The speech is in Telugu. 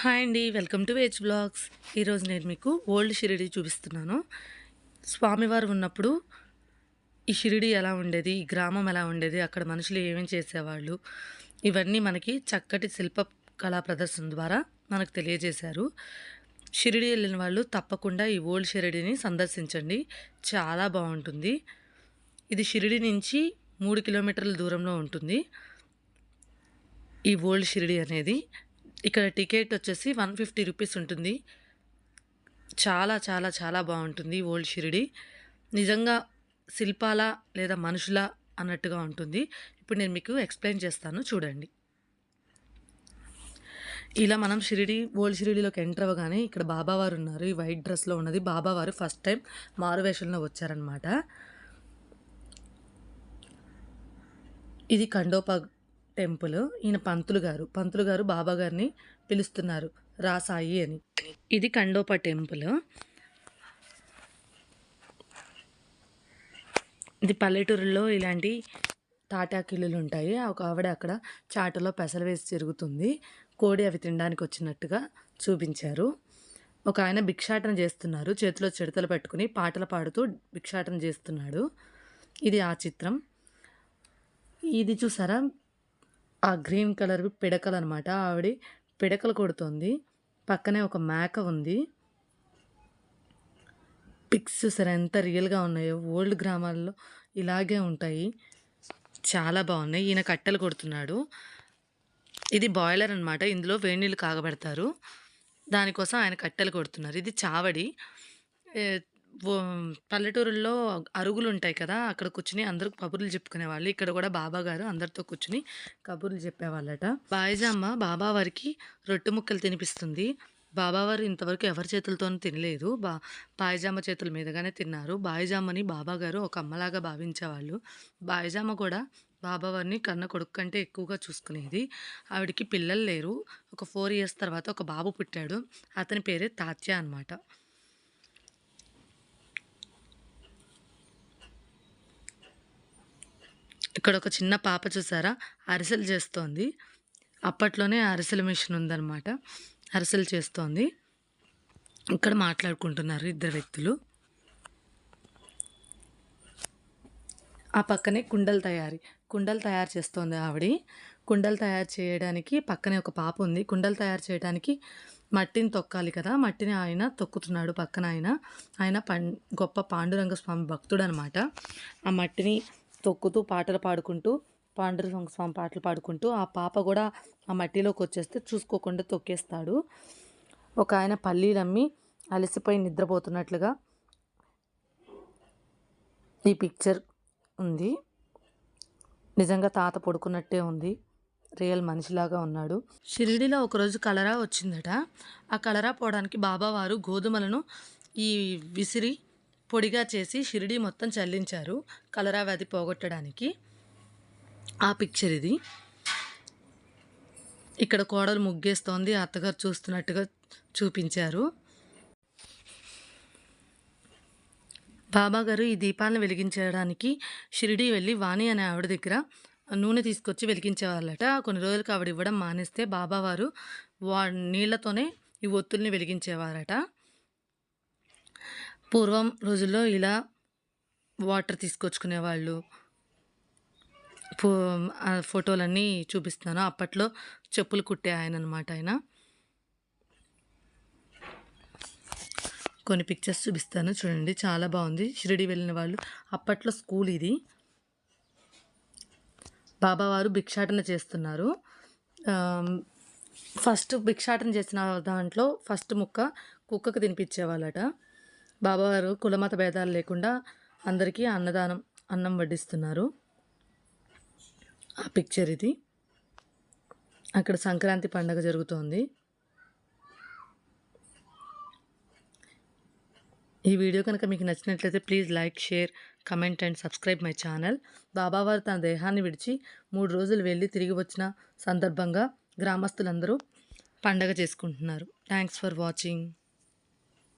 హాయ్ అండి, వెల్కమ్ టు వేజ్ బ్లాగ్స్. ఈరోజు నేను మీకు ఓల్డ్ షిరిడి చూపిస్తున్నాను. స్వామివారు ఉన్నప్పుడు ఈ షిరిడి ఎలా ఉండేది, ఈ గ్రామం ఎలా ఉండేది, అక్కడ మనుషులు ఏమేమి చేసేవాళ్ళు, ఇవన్నీ మనకి చక్కటి శిల్ప కళా ప్రదర్శన ద్వారా మనకు తెలియజేశారు. షిరిడి వెళ్ళిన వాళ్ళు తప్పకుండా ఈ ఓల్డ్ షిరిడిని సందర్శించండి, చాలా బాగుంటుంది. ఇది షిరిడి నుంచి 3 కిలోమీటర్ల దూరంలో ఉంటుంది ఈ ఓల్డ్ షిరిడి అనేది. ఇక్కడ టికెట్ వచ్చేసి 150 రూపీస్ ఉంటుంది. చాలా చాలా చాలా బాగుంటుంది ఓల్డ్ షిరిడి. నిజంగా శిల్పాల లేదా మనుషుల అన్నట్టుగా ఉంటుంది. ఇప్పుడు నేను మీకు ఎక్స్ప్లెయిన్ చేస్తాను, చూడండి. ఇలా మనం ఓల్డ్ షిరిడిలోకి ఎంటర్ అవ్వగానే ఇక్కడ బాబావారు ఉన్నారు. ఈ వైట్ డ్రెస్లో ఉన్నది బాబావారు. ఫస్ట్ టైం మారువేషంలో వచ్చారనమాట. ఇది ఖండోపా టెంపుల్. ఈయన పంతులు గారు బాబా గారిని పిలుస్తున్నారు, రా సాయి అని. ఇది ఖండోపా టెంపుల్. ఇది పల్లెటూరులో ఇలాంటి తాటాకిల్లులు ఉంటాయి. ఒక ఆవిడ అక్కడ చాటలో పెసలు వేసి తిరుగుతుంది. కోడి అవి తినడానికి వచ్చినట్టుగా చూపించారు. ఒక ఆయన భిక్షాటన చేస్తున్నారు, చేతిలో చిడతలు పెట్టుకుని పాటలు పాడుతూ భిక్షాటన చేస్తున్నాడు. ఇది ఆ చిత్రం. ఇది చూసారా, ఆ గ్రీన్ కలర్ పిడకలు అనమాట. ఆవిడ పిడకలు కొడుతుంది. పక్కనే ఒక మేక ఉంది. పిక్స్ చూసారా ఎంత రియల్గా ఉన్నాయో. ఓల్డ్ గ్రామాల్లో ఇలాగే ఉంటాయి, చాలా బాగున్నాయి. ఈయన కట్టెలు కొడుతున్నాడు. ఇది బాయిలర్ అనమాట, ఇందులో వేడి నీళ్ళు కాగబెడతారు, దానికోసం ఆయన కట్టెలు కొడుతున్నారు. ఇది చావడి. పల్లెటూరుల్లో అరుగులు ఉంటాయి కదా, అక్కడ కూర్చుని అందరూ కబుర్లు చెప్పుకునేవాళ్ళు. ఇక్కడ కూడా బాబా గారు అందరితో కూర్చుని కబుర్లు చెప్పేవాళ్ళట. బాయిజామ్మ బాబావారికి రొట్టె ముక్కలు తినిపిస్తుంది. బాబావారు ఇంతవరకు ఎవరి చేతులతోనూ తినలేదు. బాయిజామ్మ చేతుల మీదుగానే తిన్నారు. బాయిజామ్మని బాబాగారు ఒక అమ్మలాగా భావించేవాళ్ళు. బాయిజామ్మ కూడా బాబావారిని కన్న కొడుకు కంటే ఎక్కువగా చూసుకునేది. ఆవిడికి పిల్లలు లేరు. ఒక 4 ఇయర్స్ తర్వాత ఒక బాబు పుట్టాడు. అతని పేరే తాత్య అనమాట. ఇక్కడ ఒక చిన్న పాప చూసారా, అరిసెలు చేస్తోంది. అప్పట్లోనే అరిసెల మిషన్ ఉందన్నమాట, అరిసెలు చేస్తోంది. ఇక్కడ మాట్లాడుకుంటున్నారు ఇద్దరు వ్యక్తులు. ఆ పక్కనే కుండలు తయారు చేస్తోంది ఆవిడ. కుండలు తయారు చేయడానికి పక్కనే ఒక పాప ఉంది. కుండలు తయారు చేయడానికి మట్టిని తొక్కాలి కదా, మట్టిని ఆయన తొక్కుతున్నాడు. పక్కన ఆయన గొప్ప పాండురంగ స్వామి భక్తుడు అనమాట. ఆ మట్టిని తొక్కుతూ పాటలు పాడుకుంటూ, పాండురంగ స్వామి పాటలు పాడుకుంటూ, ఆ పాప కూడా ఆ మట్టిలోకి వచ్చేస్తే చూసుకోకుండా తొక్కేస్తాడు. ఒక ఆయన పల్లీలు అమ్మి అలసిపోయి నిద్రపోతున్నట్లుగా ఈ పిక్చర్ ఉంది. నిజంగా తాత పడుకున్నట్టే ఉంది, రియల్ మనిషిలాగా ఉన్నాడు. షిరిడిలో ఒకరోజు కలరా వచ్చిందట. ఆ కలరా పోవడానికి బాబావారు గోధుమలను విసిరి పొడిగా చేసి షిరిడి మొత్తం చల్లించారు, కలరా వ్యాధి పోగొట్టడానికి. ఆ పిక్చర్ ఇది. ఇక్కడ కోడలు ముగ్గేస్తోంది, అత్తగారు చూస్తున్నట్టుగా చూపించారు. బాబాగారు ఈ దీపాలను వెలిగించడానికి షిరిడి వెళ్ళి వాణి అనే ఆవిడ దగ్గర నూనె తీసుకొచ్చి వెలిగించేవాళ్ళట. కొన్ని రోజులకు ఆవిడ ఇవ్వడం మానేస్తే బాబావారు నీళ్లతోనే ఈ ఒత్తుల్ని వెలిగించేవారట. పూర్వం రోజుల్లో ఇలా వాటర్ తీసుకొచ్చుకునేవాళ్ళు. ఫోటోలన్నీ చూపిస్తున్నాను. అప్పట్లో చెప్పులు కుట్టే ఆయన అనమాట. ఆయన కొన్ని పిక్చర్స్ చూపిస్తాను, చూడండి, చాలా బాగుంది. షిరిడి వెళ్ళిన వాళ్ళు అప్పట్లో స్కూల్ ఇది. బాబావారు భిక్షాటన చేస్తున్నారు. ఫస్ట్ భిక్షాటన చేసిన దాంట్లో ఫస్ట్ ముక్క కుక్కకు తినిపించేవాళ్ళట. బాబావారు కులమత భేదాలు లేకుండా అందరికీ అన్నం వడ్డిస్తున్నారు. ఆ పిక్చర్ ఇది. అక్కడ సంక్రాంతి పండుగ జరుగుతోంది. ఈ వీడియో కనుక మీకు నచ్చినట్లయితే please like, share, comment and subscribe my channel. బాబావారు తన దేహాన్ని విడిచి 3 రోజులు వెళ్ళి తిరిగి వచ్చిన సందర్భంగా గ్రామస్తులందరూ పండగ చేసుకుంటున్నారు. Thanks for watching.